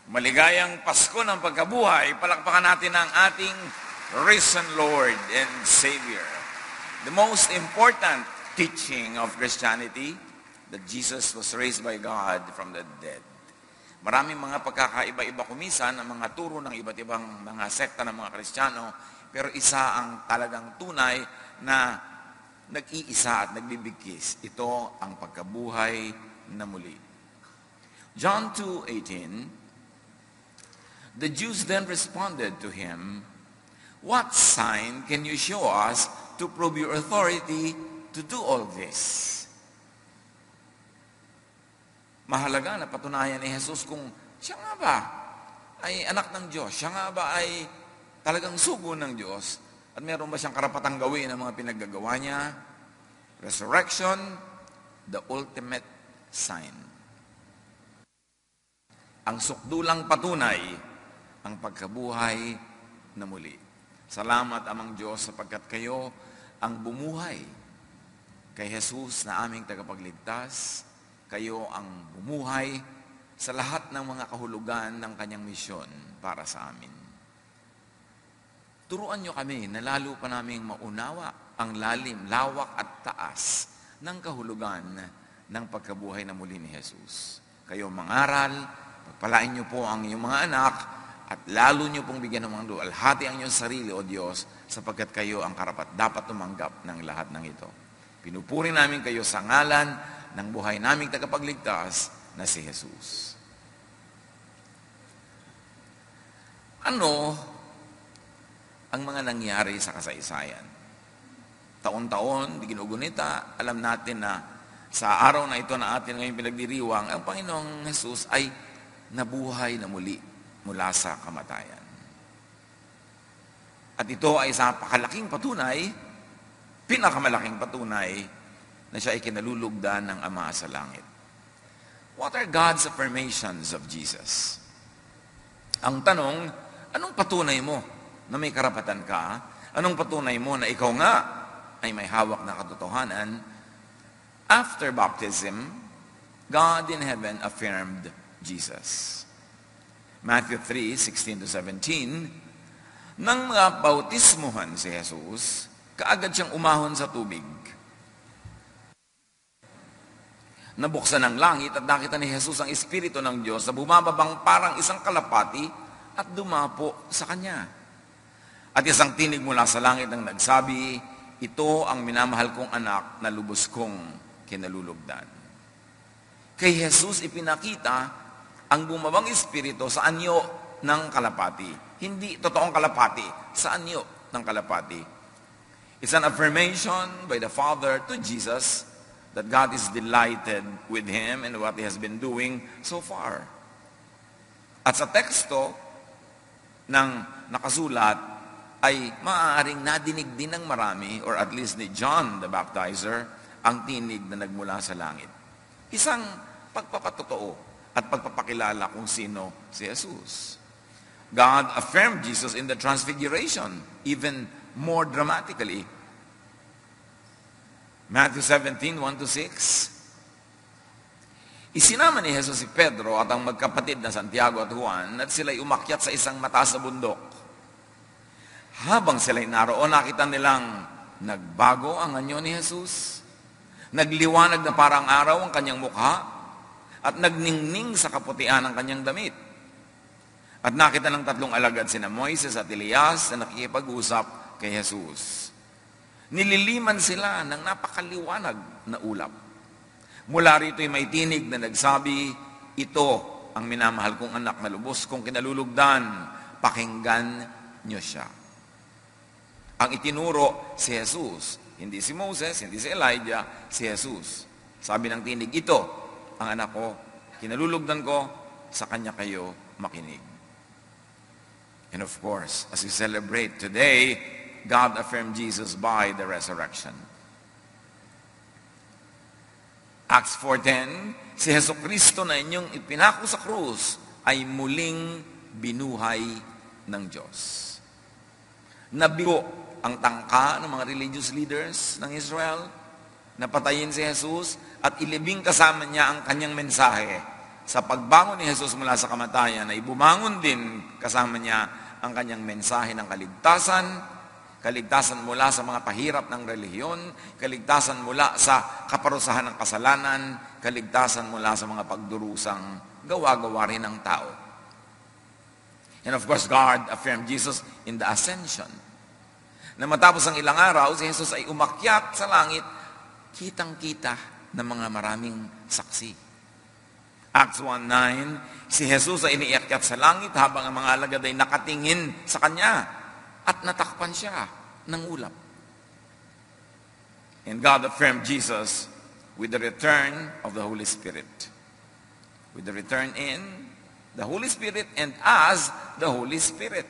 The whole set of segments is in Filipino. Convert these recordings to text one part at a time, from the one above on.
Maligayang Pasko ng pagkabuhay, palakpakan natin ang ating risen Lord and Savior. The most important teaching of Christianity, that Jesus was raised by God from the dead. Maraming mga pagkakaiba-iba kumisan ang mga turo ng iba't ibang mga sekta ng mga Kristiyano, pero isa ang talagang tunay na nag-iisa at nagbibigkis. Ito ang pagkabuhay na muli. John 2:18, the Jews then responded to him, "What sign can you show us to prove your authority to do all this?" Mahalaga na patunayan ni Jesus kung siya nga ba ay anak ng Diyos, siya nga ba ay talagang sugo ng Diyos, at meron ba siyang karapatang gawin ang mga pinaggagawa niya? Resurrection, the ultimate sign. Ang sukdulang patunay, ang pagkabuhay na muli. Salamat, Amang Diyos, sapagkat kayo ang bumuhay kay Jesus na aming tagapagligtas. Kayo ang bumuhay sa lahat ng mga kahulugan ng kanyang misyon para sa amin. Turuan niyo kami na lalo pa naming maunawa ang lalim, lawak at taas ng kahulugan ng pagkabuhay na muli ni Jesus. Kayo mangaral, pagpalain niyo po ang inyong mga anak, at lalo niyo pong bigyan ng mga luwalhati ang inyong sarili, O Diyos, sapagkat kayo ang karapat dapat tumanggap ng lahat ng ito. Pinupuri namin kayo sa ngalan ng buhay naming tagapagligtas na si Jesus. Ano ang mga nangyari sa kasaysayan? Taon-taon, di ginugunita, alam natin na sa araw na ito na atin ngayon pinagdiriwang, ang Panginoong Jesus ay nabuhay na muli mula sa kamatayan. At ito ay sa pakalaking patunay, pinakamalaking patunay, na siya ay kinalulugdan ng Ama sa langit. What are God's affirmations of Jesus? Ang tanong, anong patunay mo na may karapatan ka? Anong patunay mo na ikaw nga ay may hawak na katotohanan? After baptism, God in heaven affirmed Jesus. Matthew 3:16-17, nang mga bautismuhan si Jesus, kaagad siyang umahon sa tubig. Nabuksan ang langit at nakita ni Jesus ang Espiritu ng Diyos na bumababang parang isang kalapati at dumapo sa Kanya. At isang tinig mula sa langit ang nagsabi, "Ito ang minamahal kong anak na lubos kong kinalulugdan." Kay Jesus ipinakita ang bumabang Espiritu sa anyo ng kalapati. Hindi totoong kalapati, sa anyo ng kalapati. It's an affirmation by the Father to Jesus that God is delighted with him and what he has been doing so far. At sa teksto ng nakasulat ay maaaring nadinig din ng marami, or at least ni John the Baptizer, ang tinig na nagmula sa langit. Isang pagpapatotoo at pagpapakilala kung sino si Jesus. God affirmed Jesus in the Transfiguration, even more dramatically. Matthew 17:1-6. Isinama ni Jesus si Pedro at ang magkapatid na Santiago at Juan at sila'y umakyat sa isang mataas na bundok. Habang sila'y naroon, nakita nilang nagbago ang anyo ni Jesus. Nagliwanag na parang araw ang kanyang mukha at nagningning sa kaputian ang kanyang damit. At nakita ng tatlong alagad sina Moises at Elias na nakikipag-usap kay Jesus. Nililiman sila ng napakaliwanag na ulap. Mula rito'y may tinig na nagsabi, "Ito ang minamahal kong anak na lubos kong kinalulugdan, pakinggan niyo siya." Ang itinuro si Jesus, hindi si Moses, hindi si Elijah, si Jesus. Sabi ng tinig, "Ito ang anak ko, kinalulugdan ko, sa kanya kayo makinig." And of course, as we celebrate today, God affirmed Jesus by the resurrection. Acts 4:10, si Jesucristo na inyong ipinako sa krus ay muling binuhay ng Diyos. Nabigo ang tangka ng mga religious leaders ng Israel, napatayin si Jesus at ilibing kasama niya ang kanyang mensahe sa pagbangon ni Jesus mula sa kamatayan ay bumangon din kasama niya ang kanyang mensahe ng kaligtasan, kaligtasan mula sa mga pahirap ng relihiyon, kaligtasan mula sa kaparusahan ng kasalanan, kaligtasan mula sa mga pagdurusang gawa-gawa rin ng tao. And of course, God affirmed Jesus in the ascension. Na matapos ang ilang araw, si Jesus ay umakyat sa langit, kitang-kita ng mga maraming saksi. Acts 1:9, si Jesus ay iniakyat sa langit habang ang mga alagad ay nakatingin sa kanya at natakpan siya ng ulap. And God affirmed Jesus with the return of the Holy Spirit. With the return in the Holy Spirit and as the Holy Spirit.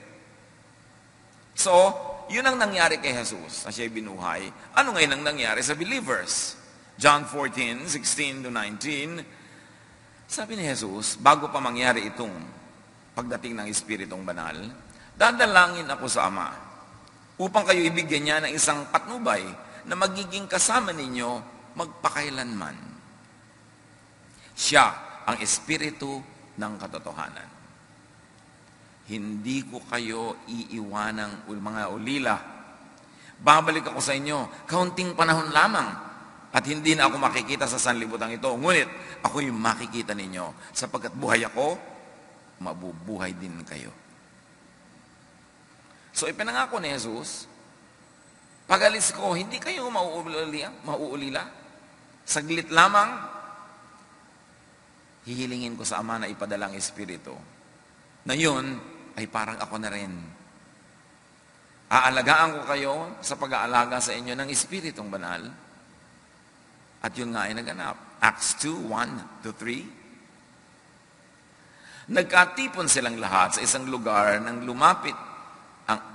So, yun ang nangyari kay Jesus na siya'y binuhay. Ano ngayon ang nangyari sa believers? John 14:16-19, sabi ni Jesus, bago pa mangyari itong pagdating ng Espiritong Banal, dadalangin ako sa Ama upang kayo ibigyan niya ng isang patnubay na magiging kasama ninyo magpakailanman. Siya ang Espiritu ng katotohanan. Hindi ko kayo iiwanang mga ulila. Babalik ako sa inyo, kaunting panahon lamang. At hindi na ako makikita sa sanlibutan ito. Ngunit, ako'y makikita ninyo. Sapagkat buhay ako, mabubuhay din kayo. So, ipinangako ni Jesus, pag-alis ko, hindi kayo mauulila. Saglit lamang, hihilingin ko sa Ama na ipadalang Espiritu. Na yun, ay parang ako na rin. Aalagaan ko kayo sa pag-aalaga sa inyo ng Espiritong Banal. At yun nga ay naganap. Acts 2:1-3. Nagkatipon silang lahat sa isang lugar nang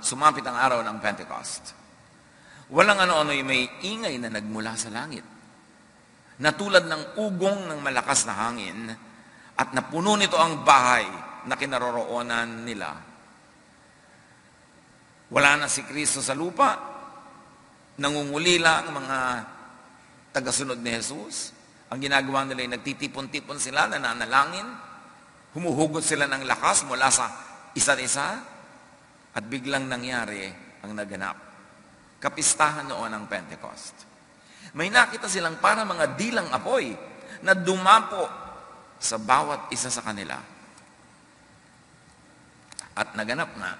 sumapit ang araw ng Pentecost. Walang ano-ano yung may ingay na nagmula sa langit. Natulad ng ugong ng malakas na hangin at napuno nito ang bahay na kinaroroonan nila. Wala na si Kristo sa lupa. Nangungulila ang mga tagasunod ni Jesus. Ang ginagawa nila ay nagtitipon-tipon sila, nananalangin, humuhugot sila ng lakas mula sa isa't isa, at biglang nangyari ang naganap. Kapistahan noon ng Pentecost. May nakita silang para mga dilang apoy na dumapo sa bawat isa sa kanila. At naganap na,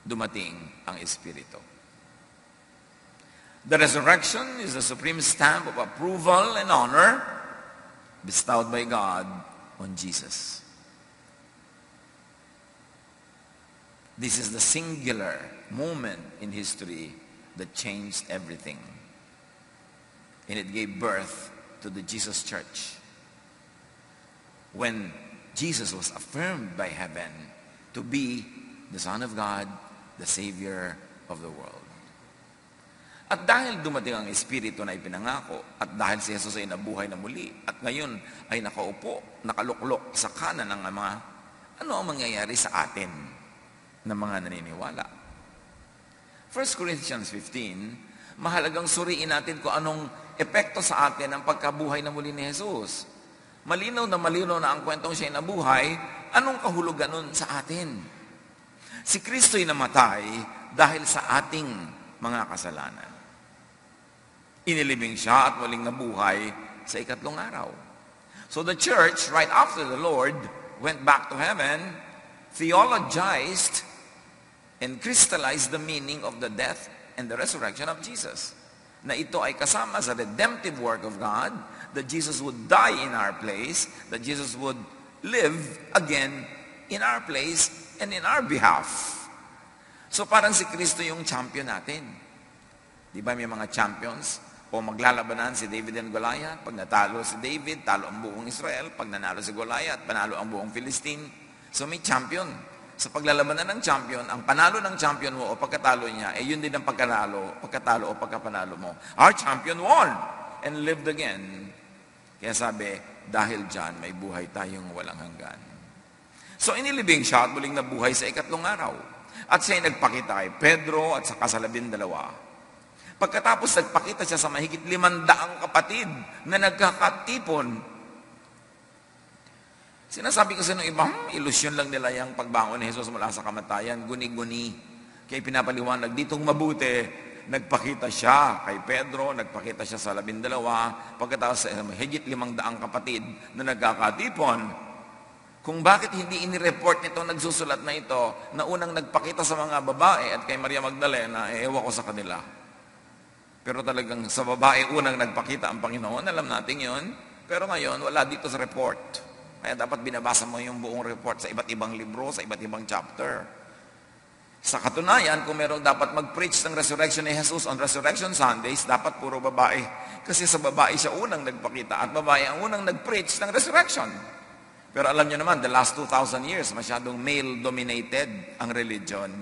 dumating ang Espiritu. The resurrection is the supreme stamp of approval and honor bestowed by God on Jesus. This is the singular moment in history that changed everything. And it gave birth to the Jesus Church. When Jesus was affirmed by heaven to be the Son of God, the Savior of the world. At dahil dumating ang Espiritu na ipinangako, at dahil si Jesus ay nabuhay na muli, at ngayon ay nakaupo, nakaluklok sa kanan ng Ama, ano ang mangyayari sa atin na mga naniniwala? 1 Corinthians 15, mahalagang suriin natin kung anong epekto sa atin ang pagkabuhay na muli ni Jesus. Malinaw na ang kwentong siya'y nabuhay, anong kahulugan nun sa atin? Si Kristo'y namatay dahil sa ating mga kasalanan. Inilibing siya at muling nabuhay sa ikatlong araw. So the church, right after the Lord went back to heaven, theologized and crystallized the meaning of the death and the resurrection of Jesus. Na ito ay kasama sa redemptive work of God, that Jesus would die in our place, that Jesus would live again in our place and in our behalf. So parang si Kristo yung champion natin. Di ba may mga champions? O maglalabanan si David and Goliath. Pag natalo si David, talo ang buong Israel. Pag nanalo si Goliath, panalo ang buong Philistine. So may champion. Sa paglalabanan ng champion, ang panalo ng champion mo o pagkatalo niya, yun din ang pagkatalo o pagkapanalo mo. Our champion won and lived again. Kaya sabi, dahil dyan, may buhay tayong walang hanggan. So inilibing siya at muling nabuhay sa ikatlong araw. At siya'y nagpakita kay Pedro at saka sa 12. Pagkatapos nagpakita siya sa mahigit 500 kapatid na nagkakatipon. Sinasabi kasi ng iba, ilusyon lang nila yung pagbangon ni Jesus mula sa kamatayan, guni-guni. Kaya pinapaliwanag, ditong mabuti, nagpakita siya kay Pedro, nagpakita siya sa 12, pagkatapos sa higit 500 kapatid na nagkakatipon. Kung bakit hindi inireport nito, nagsusulat na ito, na unang nagpakita sa mga babae at kay Maria Magdalena, ewan ko sa kanila. Pero talagang sa babae unang nagpakita ang Panginoon, alam natin yon. Pero ngayon, wala dito sa report. Kaya dapat binabasa mo yung buong report sa iba't ibang libro, sa iba't ibang chapter. Sa katunayan, kung merong dapat mag-preach ng resurrection ni Jesus on Resurrection Sundays, dapat puro babae. Kasi sa babae siya unang nagpakita at babae ang unang nag-preach ng resurrection. Pero alam niyo naman, the last 2,000 years, masyadong male-dominated ang religion.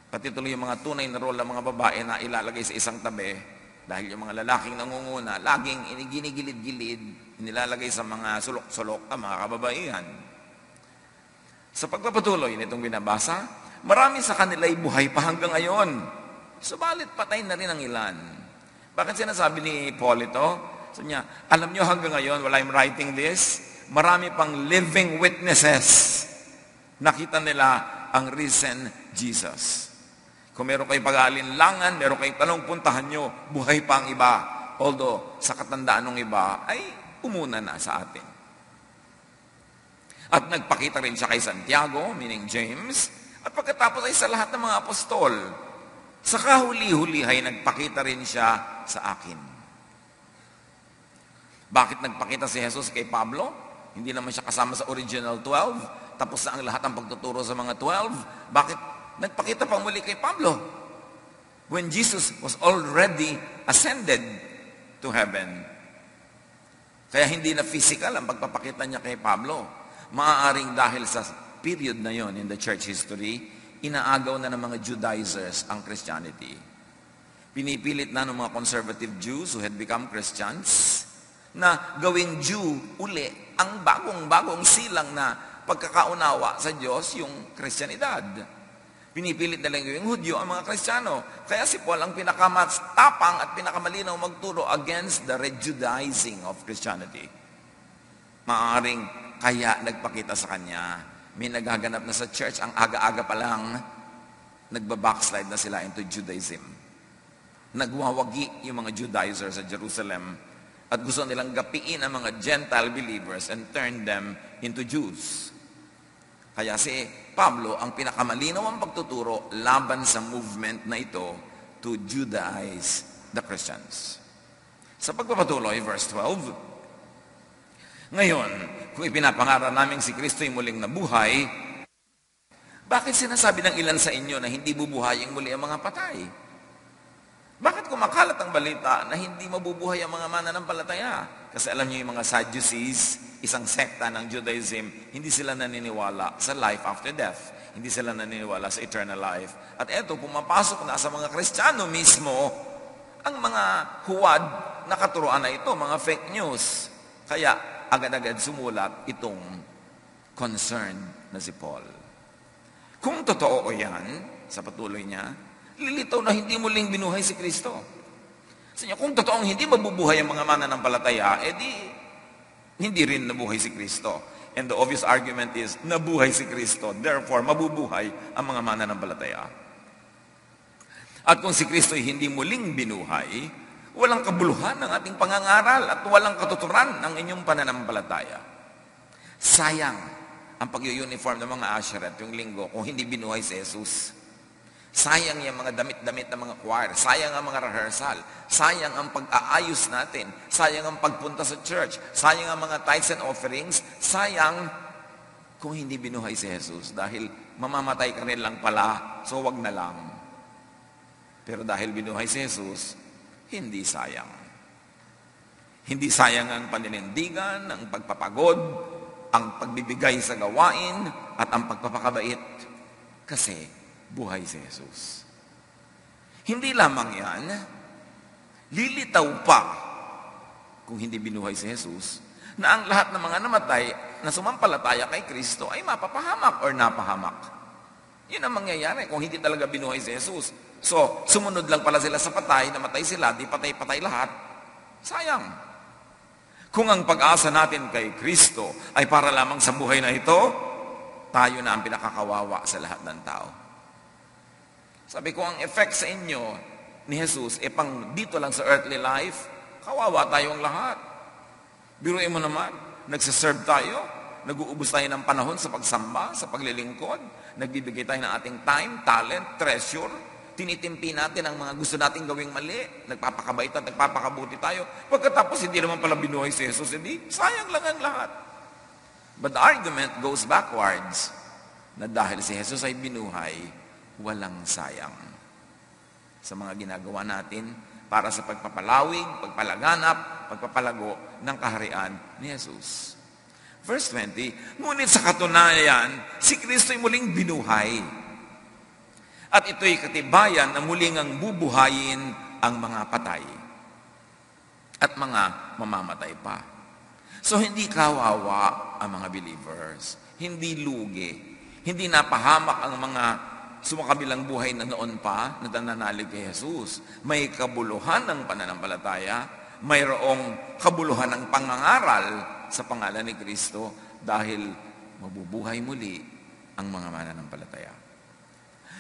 Pati tuloy yung mga tunay na role ng mga babae na ilalagay sa isang tabi, dahil yung mga lalaking nangunguna, laging ginigilid-gilid, nilalagay sa mga sulok-sulok ang mga kababaihan. Sa pagpapatuloy nitong binabasa, marami sa kanila'y buhay pa hanggang ngayon. Subalit patay na rin ang ilan. Bakit sinasabi ni Paul ito? Sabi niya, alam niyo hanggang ngayon, while I'm writing this, marami pang living witnesses. Nakita nila ang risen Jesus. Kung meron kayong pag-aalinlangan, meron kayong tanong, puntahan nyo, buhay pa ang iba. Although, sa katandaan ng iba, ay umuna na sa atin. At nagpakita rin siya kay Santiago, meaning James, at pagkatapos ay sa lahat ng mga apostol. Sa kahuli-huli ay nagpakita rin siya sa akin. Bakit nagpakita si Jesus kay Pablo? Hindi naman siya kasama sa original 12. Tapos na ang lahat ng pagtuturo sa mga 12. Bakit nagpakita pang muli kay Pablo? When Jesus was already ascended to heaven. Kaya hindi na physical ang pagpapakita niya kay Pablo. Maaaring dahil sa period na yon in the church history, inaagaw na ng mga Judaizers ang Christianity. Pinipilit na ng mga conservative Jews who had become Christians na gawing Jew uli ang bagong-bagong silang na pagkakaunawa sa Diyos, yung Kristyanidad. Pinipilit na lang yung Hudyo ang mga Kristiyano. Kaya si Paul ang pinakamatapang at pinakamalinaw magturo against the rejudaizing of Christianity. Maaaring kaya nagpakita sa kanya, may nagaganap na sa church, ang aga-aga pa lang, nagbabackslide na sila into Judaism. Nagwawagi yung mga Judaizers sa Jerusalem at gusto nilang gapiin ang mga Gentile believers and turn them into Jews. Kaya si Pablo ang pinakamalinaw ang pagtuturo laban sa movement na ito to Judaize the Christians. Sa pagpapatuloy, verse 12, ngayon, kung ipinapangaral namin si Kristo'y muling nabuhay, bakit sinasabi ng ilan sa inyo na hindi bubuhayin muli ang mga patay? Bakit kumakalat ang balita na hindi mabubuhay ang mga mananampalataya? Kasi alam niyo yung mga Sadducees, isang sekta ng Judaism, hindi sila naniniwala sa life after death. Hindi sila naniniwala sa eternal life. At eto, pumapasok na sa mga Kristiyano mismo ang mga huwad na katuruan na ito, mga fake news. Kaya agad-agad sumulat itong concern na si Paul. Kung totoo yan, sa patuloy niya, lilitaw na hindi muling binuhay si Kristo. Sa inyo, kung totoong hindi mabubuhay ang mga mananampalataya, edi hindi rin nabuhay si Kristo. And the obvious argument is, nabuhay si Kristo, therefore mabubuhay ang mga mananampalataya. At kung si Kristo ay hindi muling binuhay, walang kabuluhan ng ating pangangaral at walang katuturan ng inyong pananampalataya. Sayang ang pag-uniform ng mga Asherah yung linggo kung hindi binuhay si Jesus. Sayang yung mga damit-damit ng mga choir. Sayang ang mga rehearsal. Sayang ang pag-aayos natin. Sayang ang pagpunta sa church. Sayang ang mga tithes and offerings. Sayang kung hindi binuhay si Jesus. Dahil mamamatay ka rin lang pala, so wag na lang. Pero dahil binuhay si Jesus, hindi sayang. Hindi sayang ang paninindigan, ang pagpapagod, ang pagbibigay sa gawain, at ang pagpapakabait. Kasi buhay si Jesus. Hindi lamang yan, lilitaw pa kung hindi binuhay si Jesus na ang lahat ng mga namatay na sumampalataya kay Kristo ay mapapahamak or napahamak. Yun ang mangyayari kung hindi talaga binuhay si Jesus. So, sumunod lang pala sila sa patay, namatay sila, di patay-patay lahat. Sayang. Kung ang pag-asa natin kay Kristo ay para lamang sa buhay na ito, tayo na ang pinakakawawa sa lahat ng tao. Sabi ko, ang effect sa inyo ni Jesus, pang dito lang sa earthly life, kawawa tayong lahat. Biruin mo naman, nagsiserve tayo, nag-uubos tayo ng panahon sa pagsamba, sa paglilingkod, nagbibigay tayo ng ating time, talent, treasure, tinitimpi natin ang mga gusto nating gawing mali, nagpapakabait at nagpapakabuti tayo. Pagkatapos hindi naman pala binuhay si Jesus, hindi, sayang lang ang lahat. But the argument goes backwards, na dahil si Jesus ay binuhay, walang sayang sa mga ginagawa natin para sa pagpapalawig, pagpalaganap, pagpapalago ng kaharian ni Jesus. Verse 20, ngunit sa katunayan, si Kristo ay muling binuhay. At ito'y katibayan na muling ang bubuhayin ang mga patay at mga mamamatay pa. So hindi kawawa ang mga believers, hindi lugi, hindi napahamak ang mga sumakabilang buhay na noon pa na nananalig kay Jesus. May kabuluhan ng pananampalataya, mayroong kabuluhan ng pangangaral sa pangalan ni Kristo dahil mabubuhay muli ang mga mananampalataya.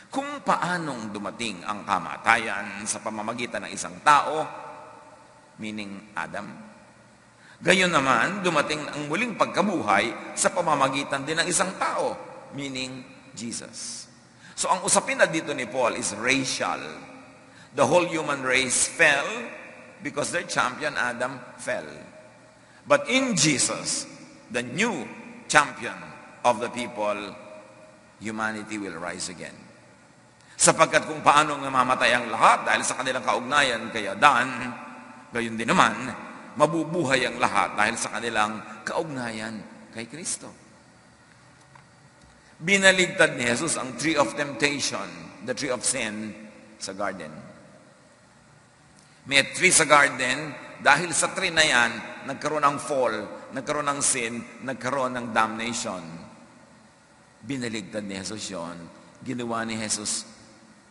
Kung paanong dumating ang kamatayan sa pamamagitan ng isang tao, meaning Adam, gayon naman dumating ang muling pagkabuhay sa pamamagitan din ng isang tao, meaning Jesus. So ang usapin na dito ni Paul is racial. The whole human race fell because their champion Adam fell. But in Jesus, the new champion of the people, humanity will rise again. Sapagkat kung paano namamatay ang lahat dahil sa kanilang kaugnayan kay Adan, gayon din naman, mabubuhay ang lahat dahil sa kanilang kaugnayan kay Kristo. Binaligtad ni Jesus ang tree of temptation, the tree of sin, sa garden. May tree sa garden, dahil sa tree na yan, nagkaroon ng fall, nagkaroon ng sin, nagkaroon ng damnation. Binaligtad ni Jesus yun. Ginawa ni Jesus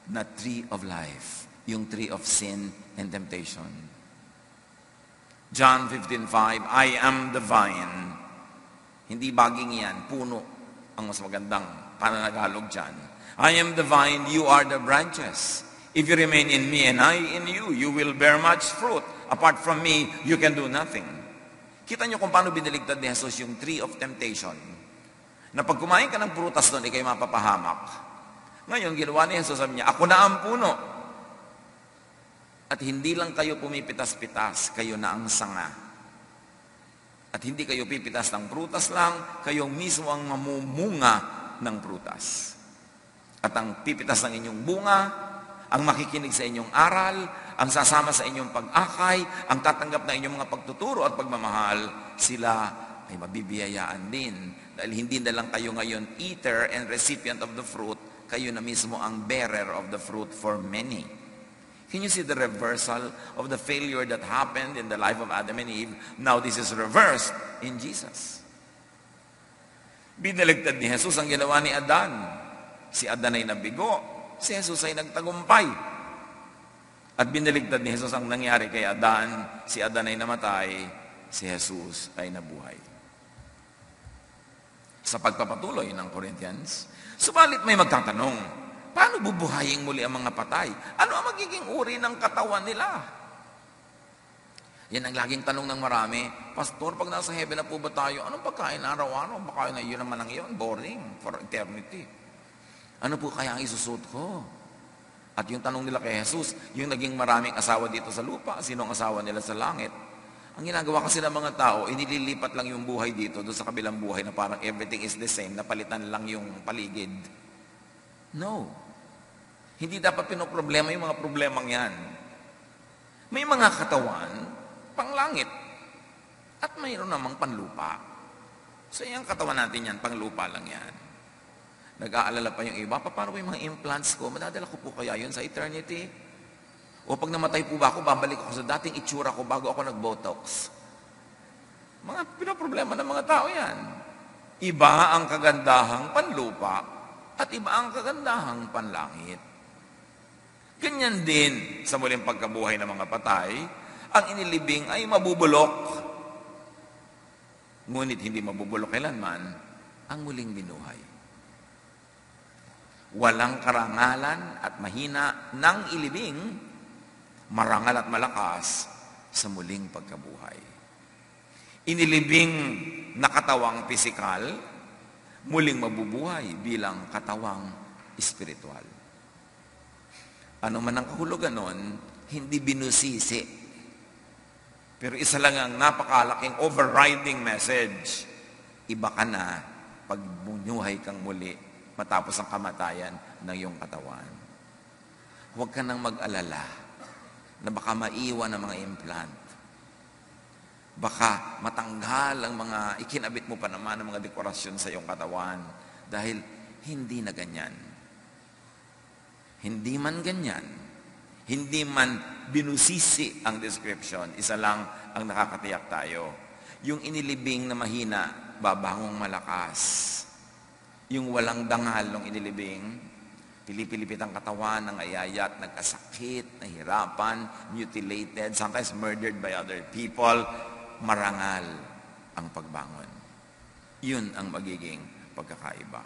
na tree of life, yung tree of sin and temptation. John 15:5, I am the vine. Hindi baging yan, puno ang mas magandang pananagalog dyan. I am the vine, you are the branches. If you remain in me and I in you, you will bear much fruit. Apart from me, you can do nothing. Kita nyo kung paano biniligtad ni Jesus yung tree of temptation. Na pag kumain ka ng prutas doon, ikay mapapahamak. Ngayon, ginawa ni Jesus, sabi niya, ako na ang puno. At hindi lang kayo pumipitas-pitas, kayo na ang sanga. At hindi kayo pipitas ng prutas lang, kayo mismo ang mamumunga ng prutas. At ang pipitas ng inyong bunga, ang makikinig sa inyong aral, ang sasama sa inyong pag-akay, ang tatanggap na inyong mga pagtuturo at pagmamahal, sila ay mabibiyayaan din. Dahil hindi na lang kayo ngayon eater and recipient of the fruit, kayo na mismo ang bearer of the fruit for many. Can you see the reversal of the failure that happened in the life of Adam and Eve? Now this is reversed in Jesus. Binaligtad ni Jesus ang ginawa ni Adan. Si Adan ay nabigo, si Jesus ay nagtagumpay. At binaligtad ni Jesus ang nangyari kay Adan, si Adan ay namatay, si Jesus ay nabuhay. Sa pagpapatuloy ng Corinthians, subalit may magtatanong, paano bubuhayin muli ang mga patay? Ano ang magiging uri ng katawan nila? Yan ang laging tanong ng marami, Pastor, pag nasa heaven na po ba tayo, anong pagkain araw-araw? Baka yun naman ang iyon, boring for eternity. Ano po kaya ang isusot ko? At yung tanong nila kay Jesus, yung naging maraming asawa dito sa lupa, sino ang asawa nila sa langit? Ang ginagawa kasi ng mga tao, inililipat lang yung buhay dito, doon sa kabilang buhay na parang everything is the same, napalitan lang yung paligid. No. Hindi dapat pinoproblema yung mga problemang yan. May mga katawan, panglangit, at mayroon namang panlupa. So yung katawan natin yan, panglupa lang yan. Nag-aalala pa yung iba, paano yung mga implants ko? Madadala ko po kaya yun sa eternity? O pag namatay po ba ako, babalik ako sa dating itsura ko bago ako nag-botox. Mga pinoproblema ng mga tao yan. Iba ang kagandahang panlupa at iba ang kagandahang panlangit. Ganyan din sa muling pagkabuhay ng mga patay, ang inilibing ay mabubulok ngunit hindi mabubulok kailanman ang muling binuhay. Walang karangalan at mahina ng ilibing, marangal at malakas sa muling pagkabuhay. Inilibing na katawang pisikal, muling mabubuhay bilang katawang espiritual. Ano man ang kahulugan nun, hindi binusisi. Pero isa lang ang napakalaking overriding message. Iba ka na pag bunyuhay kang muli matapos ang kamatayan ng iyong katawan. Huwag ka nang mag-alala na baka maiwan ang mga implant. Baka matanggal ang mga ikinabit mo pa naman ng mga dekorasyon sa iyong katawan dahil hindi na ganyan. Hindi man ganyan. Hindi man binusisi ang description. Isa lang ang nakakatiyak tayo. Yung inilibing na mahina, babangong malakas. Yung walang dangal ng inilibing, pilipilipit ang katawan, nangayayat, nagkasakit, nahirapan, mutilated, sometimes murdered by other people, marangal ang pagbangon. Yun ang magiging pagkakaiba.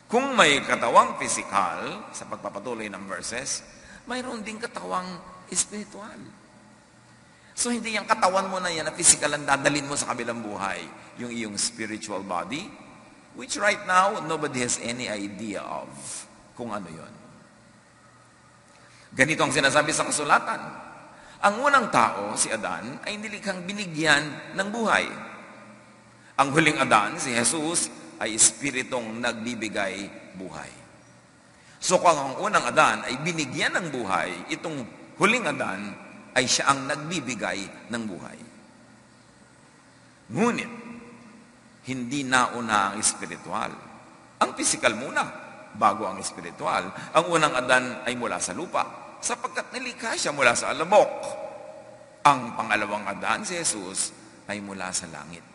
Kung may katawang physical, sa pagpapatuloy ng verses, mayroon ding katawang espiritual. So hindi yung katawan mo na yan na physical ang dadalhin mo sa kabilang buhay. Yung iyong spiritual body, which right now, nobody has any idea of kung ano yon. Ganito ang sinasabi sa kasulatan. Ang unang tao, si Adan, ay nilikhang binigyan ng buhay. Ang huling Adan, si Jesus, ay espiritong nagbibigay buhay. So kung ang unang Adan ay binigyan ng buhay, itong huling Adan ay siya ang nagbibigay ng buhay. Ngunit, hindi nauna ang espiritual. Ang physical muna, bago ang espiritual. Ang unang Adan ay mula sa lupa, sapagkat nilikha siya mula sa alabok. Ang pangalawang Adan, si Jesus, ay mula sa langit.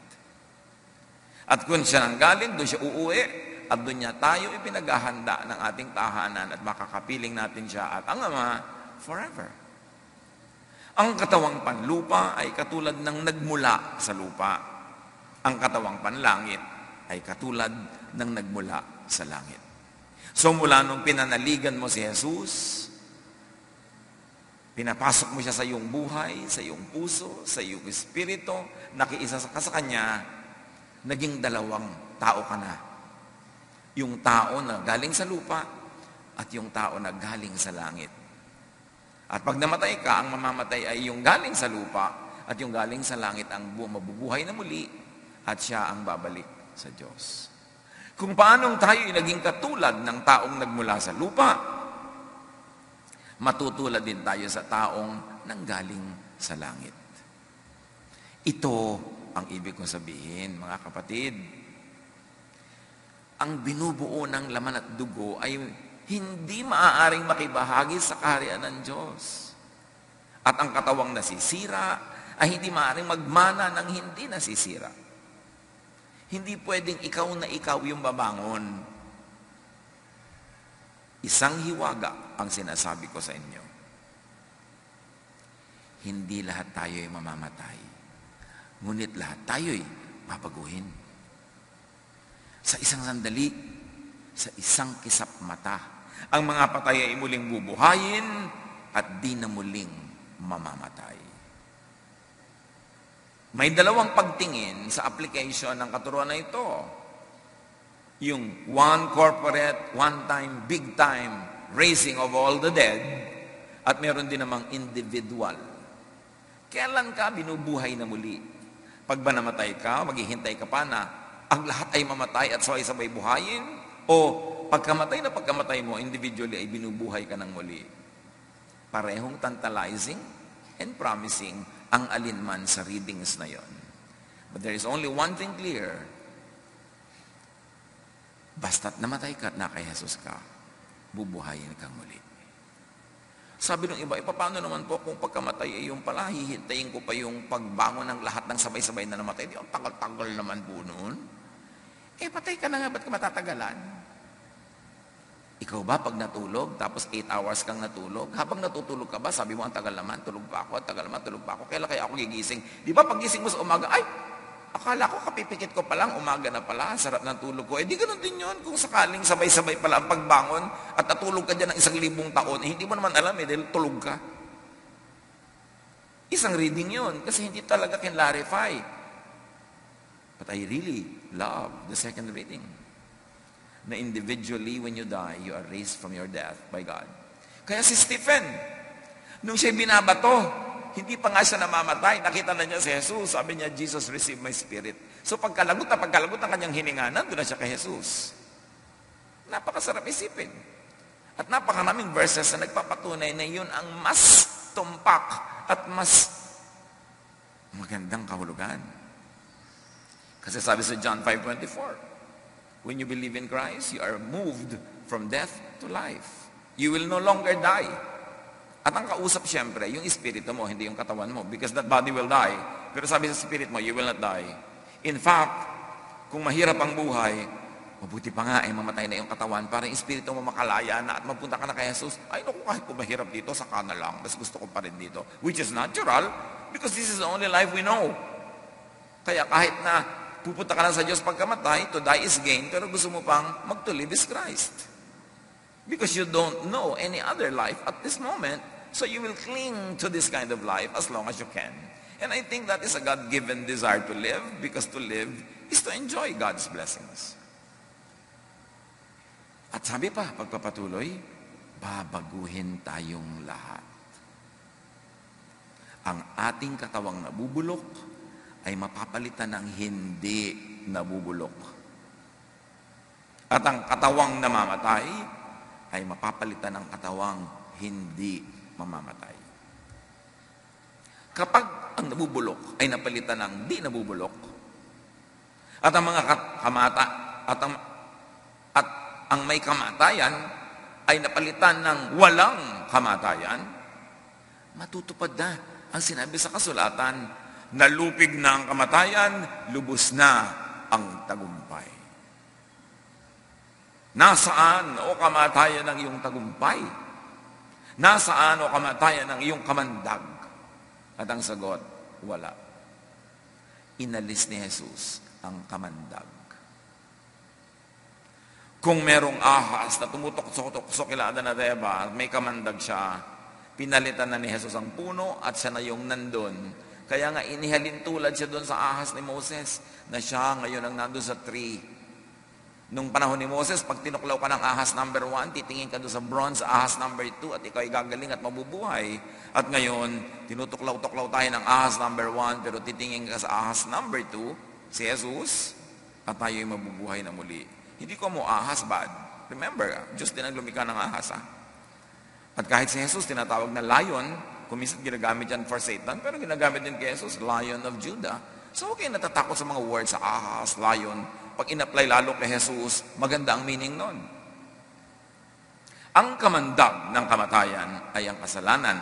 At kung siya nang galing, doon siya uuwi, at doon niya tayo ipinaghahanda ng ating tahanan at makakapiling natin siya at ang Ama forever. Ang katawang panlupa ay katulad ng nagmula sa lupa. Ang katawang panlangit ay katulad ng nagmula sa langit. So mula nung pinanaligan mo si Jesus, pinapasok mo siya sa iyong buhay, sa iyong puso, sa iyong espiritu, nakiisa ka sa Kanya, naging dalawang tao ka na. Yung tao na galing sa lupa at yung tao na galing sa langit. At pag namatay ka, ang mamamatay ay yung galing sa lupa at yung galing sa langit ang mabubuhay na muli at siya ang babalik sa Diyos. Kung paanong tayo ay naging katulad ng taong nagmula sa lupa, matutulad din tayo sa taong nanggaling sa langit. Ito ang ibig kong sabihin, mga kapatid. Ang binubuo ng laman at dugo ay hindi maaaring makibahagi sa kaharian ng Diyos. At ang katawang nasisira ay hindi maaaring magmana ng hindi nasisira. Hindi pwedeng ikaw yung babangon. Isang hiwaga ang sinasabi ko sa inyo. Hindi lahat tayo ay mamamatay. Ngunit lahat tayo ay babaguhin. Sa isang sandali, sa isang kisap mata, ang mga patay ay muling bubuhayin at di na muling mamamatay. May dalawang pagtingin sa application ng katuruan na ito. Yung one corporate, one time, big time raising of all the dead at meron din namang individual. Kailan ka binubuhay na muli? Pag ba namatay ka, maghihintay ka pa na ang lahat ay mamatay at sabay-sabay buhayin? O pagkamatay mo, individually ay binubuhay ka ng muli? Parehong tantalizing and promising ang alinman sa readings na yon. But there is only one thing clear. Basta't namatay ka at na kay Jesus ka, bubuhayin kang muli. Sabi ng iba, paano naman po kung pagkamatay ay yung pala, hihintayin ko pa yung pagbangon ng lahat ng sabay-sabay na namatay. Di, ang tagal-tagal naman po noon. Patay ka na nga, ba't ka matatagalan? Ikaw ba pag natulog, tapos 8 hours kang natulog, habang natutulog ka ba, sabi mo, ang tagal naman, tulog pa ako, ang tagal naman, tulog pa ako, kailan kaya ako gigising? Di ba pag gising mo sa umaga, ay, Akala ko kapipikit ko pa lang, umaga na pala, sarap ng tulog ko. Di ganun din yun. Kung sakaling sabay-sabay pala ang pagbangon at natulog ka dyan ng 1,000 taon, hindi mo naman alam dahil tulog ka. Isang reading yun kasi hindi talaga kinlarify. But I really love the second reading. Na individually, when you die, you are raised from your death by God. Kaya si Stephen, nung siya binabato, hindi pa nga siya namamatay. Nakita na niya si Jesus. Sabi niya, Jesus, receive my spirit. So pagkalagot ng kanyang hininga, nandun na siya kay Jesus. Napakasarap isipin. At napakaraming verses na nagpapatunay na yun ang mas tumpak at mas magandang kahulugan. Kasi sabi sa John 5:24, when you believe in Christ, you are moved from death to life. You will no longer die. At ang kausap siyempre, yung espiritu mo, hindi yung katawan mo. Because that body will die. Pero sabi sa spirit mo, you will not die. In fact, kung mahirap ang buhay, mabuti pa nga ay mamatay na yung katawan para yung espiritu mo makalaya na at mapunta ka na kay Jesus. Ay, naku, kahit kung mahirap dito, saka na lang. Mas gusto ko pa rin dito. Which is natural because this is the only life we know. Kaya kahit na pupunta ka na sa Diyos pagkamatay, to die is gain, pero gusto mo pang mag-to live is Christ. Because you don't know any other life at this moment. So you will cling to this kind of life as long as you can. And I think that is a God-given desire to live, because to live is to enjoy God's blessings. At sabi pa, pagpapatuloy, babaguhin tayong lahat. Ang ating katawang nabubulok ay mapapalitan ng hindi nabubulok. At ang katawang namamatay ay mapapalitan ng katawang hindi mamamatay. Kapag ang nabubulok ay napalitan ng di nabubulok, at ang mga at ang may kamatayan ay napalitan ng walang kamatayan, matutupad na ang sinabi sa kasulatan, nalupig na ang kamatayan, lubos na ang tagumpay. Nasaan o kamatayan ng iyong tagumpay? Nasaan o kamatayan ng iyong kamandag? At ang sagot, wala. Inalis ni Jesus ang kamandag. Kung merong ahas na tumutok-sok kila Adan at Eva, may kamandag siya, pinalitan na ni Jesus ang puno at siya na yung nandun. Kaya nga inihalin tulad siya doon sa ahas ni Moses na siya ngayon ang nandun sa tree. Nung panahon ni Moses, pag tinuklaw ka ng ahas number 1, titingin ka doon sa bronze ahas number 2 at ikaw ay gagaling at mabubuhay. At ngayon, tinutuklaw-tuklaw tayo ng ahas number 1 pero titingin ka sa ahas number 2, si Jesus, at tayo ay mabubuhay na muli. Hindi ko mo ahas bad. Remember, Diyos din ang lumikha ng ahas. At kahit si Jesus, tinatawag na lion, kung minsan ginagamit yan for Satan, pero ginagamit din kay Jesus, Lion of Judah. So, okay, natatakot sa mga words, sa ahas, lion. Pag in-apply lalo kay Jesus, maganda ang meaning nun. Ang kamandag ng kamatayan ay ang kasalanan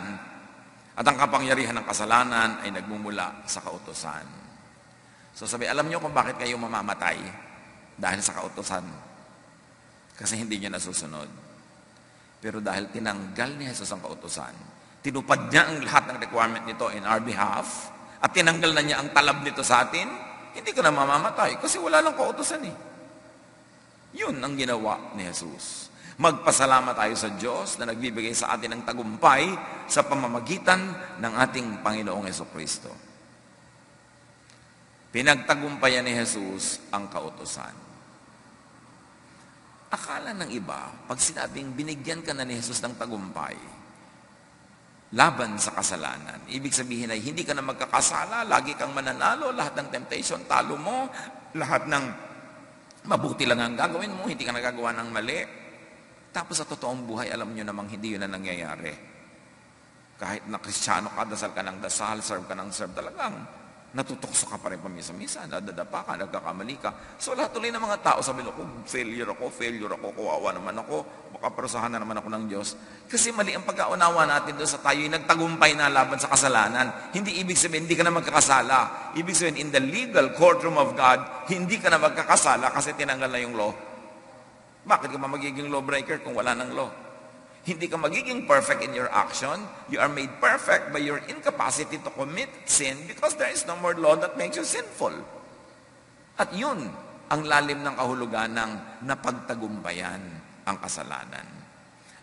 at ang kapangyarihan ng kasalanan ay nagmumula sa kautusan. So sabi, alam niyo kung bakit kayo mamamatay? Dahil sa kautusan. Kasi hindi niya nasusunod. Pero dahil tinanggal ni Jesus ang kautusan, tinupad niya ang lahat ng requirement nito in our behalf, at tinanggal na niya ang talab nito sa atin, hindi ka na mamamatay kasi wala lang kautusan eh. Yun ang ginawa ni Jesus. Magpasalamat tayo sa Diyos na nagbibigay sa atin ng tagumpay sa pamamagitan ng ating Panginoong Jesucristo. Pinagtagumpayan ni Jesus ang kautusan. Akala ng iba, pag sinabing binigyan ka na ni Jesus ng tagumpay, laban sa kasalanan. Ibig sabihin ay hindi ka na magkakasala, lagi kang mananalo, lahat ng temptation, talo mo, lahat ng mabuti lang ang gagawin mo, hindi ka nagagawa ng mali. Tapos sa totoong buhay, alam nyo namang hindi yun na nangyayari. Kahit na Kristiyano ka, dasal ka ng dasal, serve ka ng serve, talagang natutokso ka pa rin pamisa-misa, nadadapa ka, nagkakamali ka. So lahat tuloy ng mga tao, sabi ko, failure ako, kawawa naman ako, baka parusahan na naman ako ng Diyos. Kasi mali ang pagkaunawa natin doon sa tayo'y nagtagumpay na laban sa kasalanan. Hindi ibig sabihin, hindi ka na magkakasala. Ibig sabihin, in the legal courtroom of God, hindi ka na magkakasala kasi tinanggal na yung law. Bakit ka ba magiging lawbreaker kung wala ng law? Hindi ka magiging perfect in your action. You are made perfect by your incapacity to commit sin because there is no more law that makes you sinful. At yun ang lalim ng kahulugan ng napagtagumpayan ang kasalanan.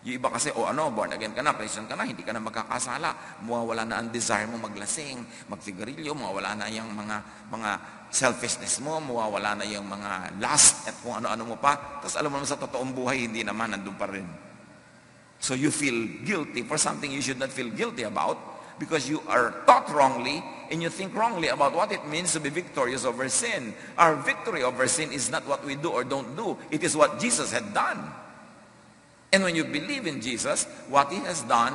Yung iba kasi, born again ka na, Christian ka na, hindi ka na magkakasala. Mawawala na ang desire mo maglasing, magsigarilyo, mawawala na yung mga selfishness mo, mawawala na yung mga lust at kung ano-ano mo pa. Tapos alam mo naman sa totoong buhay, hindi naman, nandun pa rin. So you feel guilty for something you should not feel guilty about because you are taught wrongly and you think wrongly about what it means to be victorious over sin. Our victory over sin is not what we do or don't do. It is what Jesus had done. And when you believe in Jesus, what He has done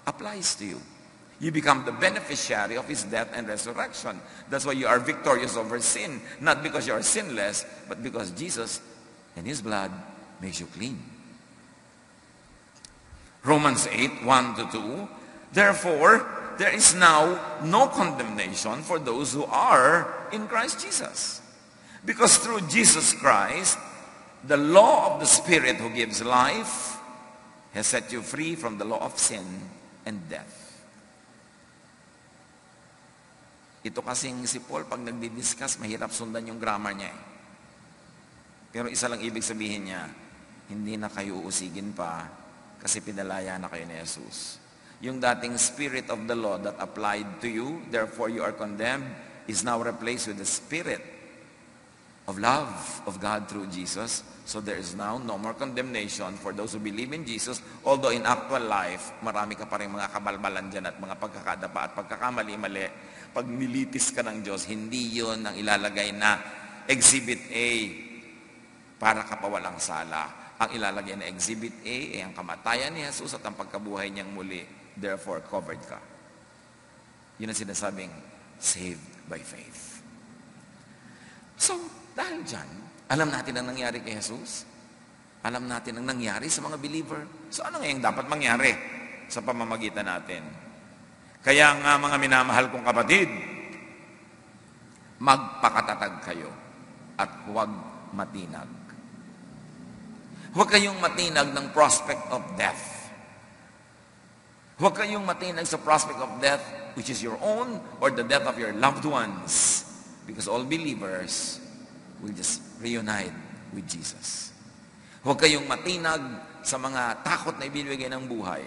applies to you. You become the beneficiary of His death and resurrection. That's why you are victorious over sin. Not because you are sinless, but because Jesus and His blood makes you clean. Romans 8, 1-2. Therefore, there is now no condemnation for those who are in Christ Jesus. Because through Jesus Christ, the law of the Spirit who gives life has set you free from the law of sin and death. Ito kasing si Paul, pag nagdi-discuss, mahirap sundan yung grammar niya eh. Pero isa lang ibig sabihin niya, hindi na kayo uusigin pa kasi pinalaya na kayo ni Jesus. Yung dating spirit of the law that applied to you, therefore you are condemned, is now replaced with the spirit of love of God through Jesus. So there is now no more condemnation for those who believe in Jesus, although in actual life, marami ka pa rin mga kabalbalan dyan at mga pagkakadapa at pagkakamali-mali. Pag nilitis ka ng Diyos, hindi yun ang ilalagay na Exhibit A para ka pa walang sala. Ang ilalagay na Exhibit A ay ang kamatayan ni Jesus at ang pagkabuhay niyang muli. Therefore, covered ka. Yun ang sinasabing, saved by faith. So, dahil dyan, alam natin ang nangyari kay Jesus. Alam natin ang nangyari sa mga believer. So ano ngayong dapat mangyari sa pamamagitan natin? Kaya nga mga minamahal kong kapatid, magpakatatag kayo at huwag matinag. Huwag kayong matinag ng prospect of death. Huwag kayong matinag sa prospect of death which is your own or the death of your loved ones. Because all believers will just reunite with Jesus. Huwag kayong matinag sa mga takot na ibibigay ng buhay.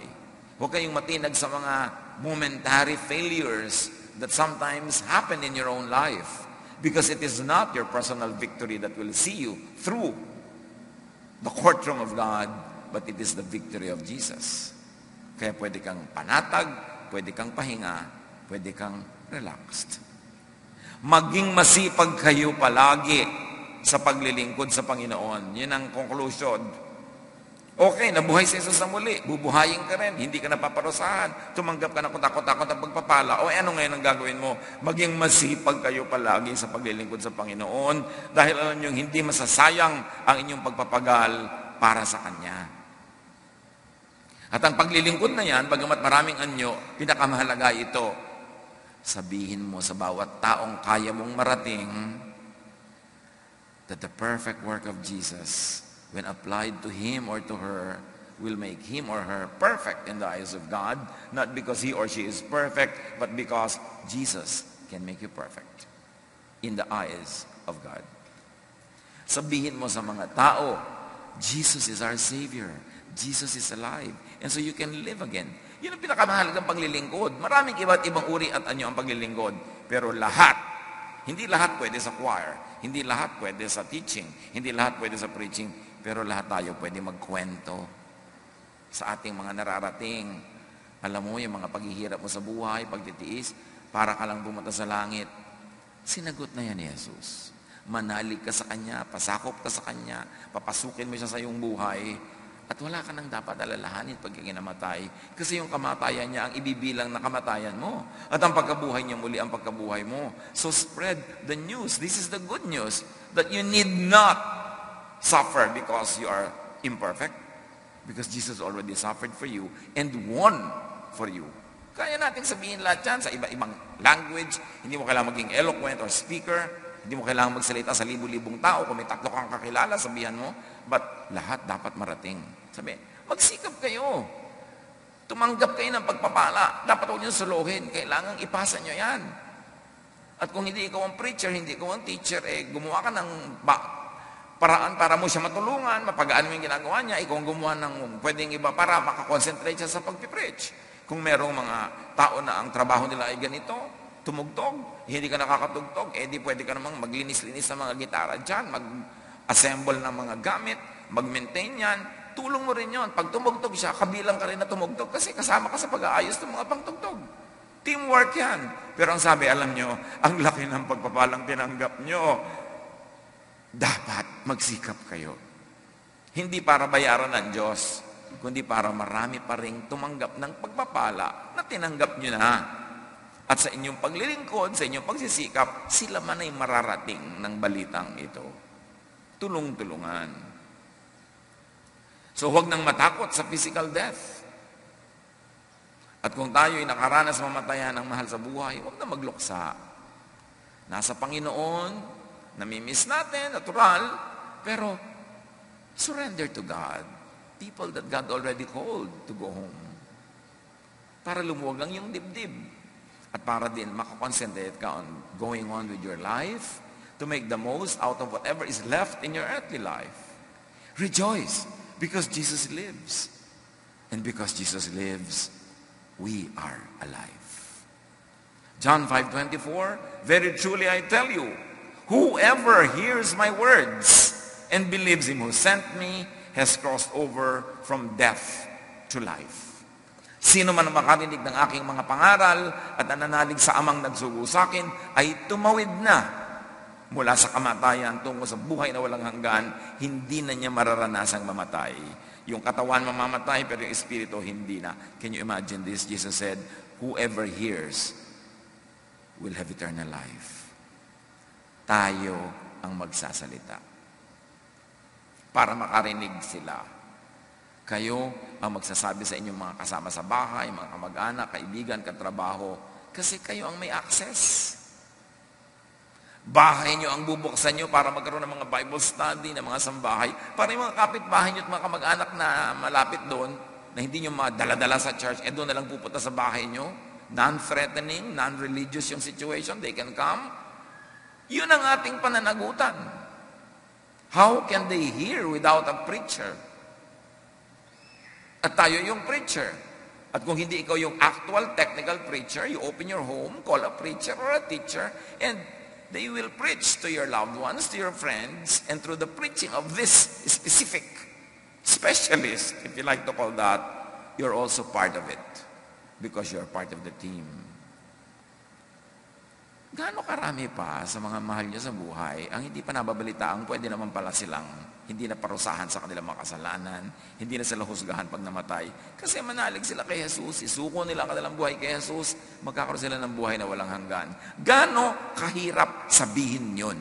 Huwag kayong matinag sa mga momentary failures that sometimes happen in your own life. Because it is not your personal victory that will see you through the courtroom of God, but it is the victory of Jesus. Kaya pwede kang panatag, pwede kang pahinga, pwede kang relaxed. Maging masipag kayo palagi sa paglilingkod sa Panginoon. Yun ang conclusion. Okay, nabuhay si Jesus sa muli. Bubuhayin ka rin. Hindi ka napaparusahan. Tumanggap ka na kutakot-takot ang pagpapala. O ano ngayon ang gagawin mo? Maging masipag kayo palagi sa paglilingkod sa Panginoon dahil alam nyo, hindi masasayang ang inyong pagpapagal para sa Kanya. At ang paglilingkod na yan, bagamat maraming anyo, pinakamahalaga ito. Sabihin mo sa bawat taong kaya mong marating that the perfect work of Jesus, when applied to him or to her, will make him or her perfect in the eyes of God, not because he or she is perfect, but because Jesus can make you perfect in the eyes of God. Sabihin mo sa mga tao, Jesus is our Savior. Jesus is alive. And so you can live again. Yun ang pinakamahalagang paglilingkod. Maraming iba't ibang uri at anyo ang paglilingkod. Pero lahat, hindi lahat pwede sa choir. Hindi lahat pwede sa teaching. Hindi lahat pwede sa preaching. Pero lahat tayo pwede magkwento sa ating mga nararating. Alam mo, yung mga paghihirap mo sa buhay, pagtitiis, para ka lang pumunta sa langit. Sinagot na yan ni Jesus. Manalig ka sa Kanya, pasakop ka sa Kanya, papasukin mo siya sa iyong buhay, at wala ka nang dapat alalahanin pag kinamatay. Kasi yung kamatayan niya ang ibibilang na kamatayan mo. At ang pagkabuhay niya muli ang pagkabuhay mo. So spread the news. This is the good news. That you need not suffer because you are imperfect. Because Jesus already suffered for you and won for you. Kaya natin sabihin lahat yan sa iba-ibang language. Hindi mo kailangan maging eloquent or speaker. Hindi mo kailangan magsalita sa libu-libong tao. Kung may 3 kang kakilala, sabihan mo. But lahat dapat marating. Sabi, magsikap kayo. Tumanggap kayo ng pagpapala. Dapat huwag niyo suluhin. Kailangan ipasa niyo yan. At kung hindi ikaw ang preacher, hindi ikaw ang teacher, gumawa ka ng paraan para mo siya matulungan, mapagaan mo yung ginagawa niya, ikaw ang gumawa ng pwedeng iba para makakonsentrate siya sa pagpipreach. Kung merong mga tao na ang trabaho nila ay ganito, tumugtog, hindi ka nakakatugtog, di pwede ka namang maglinis-linis sa mga gitara dyan, mag-assemble ng mga gamit, mag-maintain yan, tulong mo rin yon. Pag tumugtog siya, kabilang ka rin na tumugtog kasi kasama ka sa pag-aayos ng mga pangtugtog. Teamwork yan. Pero ang sabi, alam nyo, ang laki ng pagpapalang tinanggap nyo. Dapat magsikap kayo. Hindi para bayaran ng Diyos, kundi para marami pa rin tumanggap ng pagpapala na tinanggap nyo na. At sa inyong paglilingkod, sa inyong pagsisikap, sila man ay mararating ng balitang ito. Tulong-tulungan. So huwag nang matakot sa physical death. At kung tayo ay nakaranas mamatayan ng mahal sa buhay, huwag na magluksa. Nasa Panginoon, namimiss natin, natural, pero surrender to God. People that God already called to go home. Para lumuwag lang yung dibdib. At para din makakonsentrate ka on going on with your life to make the most out of whatever is left in your earthly life. Rejoice because Jesus lives. And because Jesus lives, we are alive. John 5:24, very truly I tell you, whoever hears my words and believes him who sent me has crossed over from death to life. Sino man ang makarinig ng aking mga pangaral at nananalig sa amang nagsugo sa akin ay tumawid na mula sa kamatayan tungo sa buhay na walang hanggan, hindi na niya mararanasang mamatay. Yung katawan mamamatay pero yung espiritu hindi na. Can you imagine this? Jesus said, whoever hears will have eternal life. Tayo ang magsasalita. Para makarinig sila. Kayo ang magsasabi sa inyong mga kasama sa bahay, mga kamag-anak, kaibigan, katrabaho, kasi kayo ang may access. Bahay nyo ang bubuksan nyo para magkaroon ng mga Bible study, ng mga sambahay, para yung mga kapitbahay nyo at mga kamag-anak na malapit doon, na hindi nyo madala-dala sa church, doon na lang pupunta sa bahay nyo, non-threatening, non-religious yung situation, they can come. Yun ang ating pananagutan. How can they hear without a preacher? At tayo yung preacher. At kung hindi ikaw yung actual technical preacher, you open your home, call a preacher or a teacher, and they will preach to your loved ones, to your friends, and through the preaching of this specific specialist, if you like to call that, you're also part of it because you're part of the team. Gaano karami pa sa mga mahal niyo sa buhay ang hindi pa nababalitaan, pwede naman pala silang hindi na parusahan sa kanilang mga kasalanan, hindi na sila husgahan pag namatay. Kasi manalig sila kay Jesus, isuko nila ang kanilang buhay kay Jesus, magkakaroon sila ng buhay na walang hanggan. Gaano kahirap sabihin yun?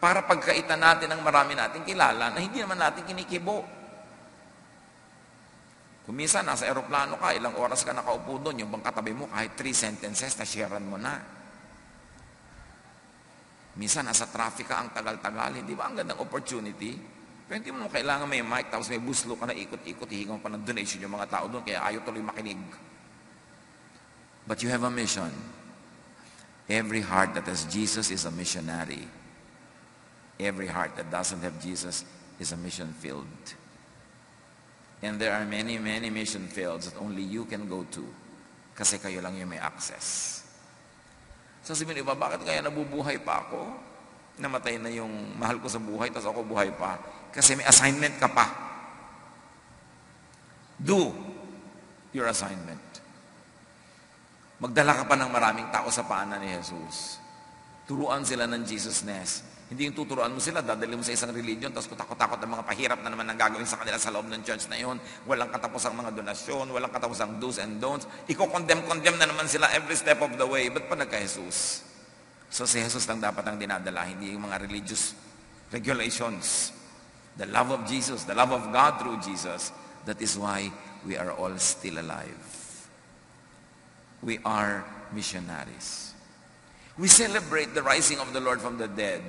Para pagkaitan natin ang marami nating kilala na hindi naman natin kinikibo. Kung minsan, nasa aeroplano ka, ilang oras ka nakaupo doon, yung bang katabi mo, kahit 3 sentences, na-sharean mo na. Minsan, nasa traffic ka, ang tagal-tagal, hindi ba ang gandang opportunity? Pero hindi mo kailangan may mic, tapos may buslo ka na ikot-ikot, hihingan pa ng donation yung mga tao doon, kaya ayaw tuloy makinig. But you have a mission. Every heart that has Jesus is a missionary. Every heart that doesn't have Jesus is a mission field. And there are many, many mission fields that only you can go to kasi kayo lang yung may access. Sasabihin iba, bakit kaya nabubuhay pa ako? Namatay na yung mahal ko sa buhay, tapos ako buhay pa. Kasi may assignment ka pa. Do your assignment. Magdala ka pa ng maraming tao sa paanan ni Jesus. Turuan sila ng Jesusness. Hindi yung tuturuan mo sila, dadali mo sa isang religion, tapos kutakot-takot ng mga pahirap na naman ang gagawin sa kanila sa loob ng church na yun. Walang katapusang mga donasyon, walang katapusang do's and don'ts. Iko-condemn na naman sila every step of the way. Ba't pa nagka-Jesus? So si Jesus lang dapat ang dinadala, hindi yung mga religious regulations. The love of Jesus, the love of God through Jesus. That is why we are all still alive. We are missionaries. We celebrate the rising of the Lord from the dead.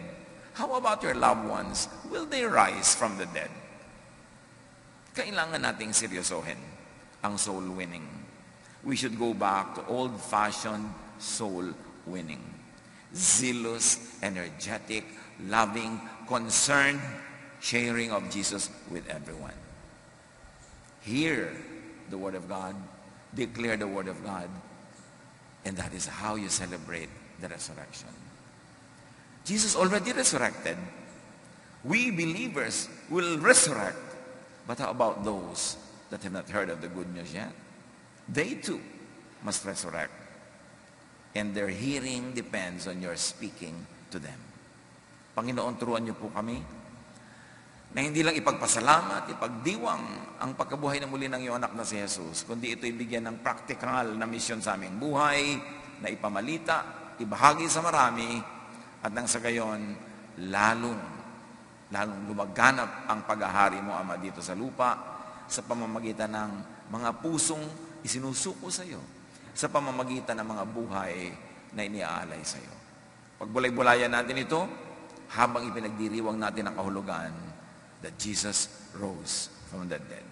How about your loved ones? Will they rise from the dead? Kailangan nating seryosohin ang soul winning. We should go back to old-fashioned soul winning. Zealous, energetic, loving, concerned, sharing of Jesus with everyone. Hear the Word of God, declare the Word of God, and that is how you celebrate the resurrection. Jesus already resurrected. We believers will resurrect. But how about those that have not heard of the good news yet? They too must resurrect. And their hearing depends on your speaking to them. Panginoon, turuan niyo po kami na hindi lang ipagpasalamat, ipagdiwang ang pagkabuhay na muli ng iyong anak na si Jesus, kundi ito'y bigyan ng practical na misyon sa aming buhay, na ipamalita, ibahagi sa marami, at nang sa gayon, lalong lumaganap ang paghahari mo, Ama, dito sa lupa, sa pamamagitan ng mga pusong isinusuko sa iyo, sa pamamagitan ng mga buhay na iniaalay sa iyo. Pagbulay-bulayan natin ito, habang ipinagdiriwang natin ang kahulugan that Jesus rose from the dead.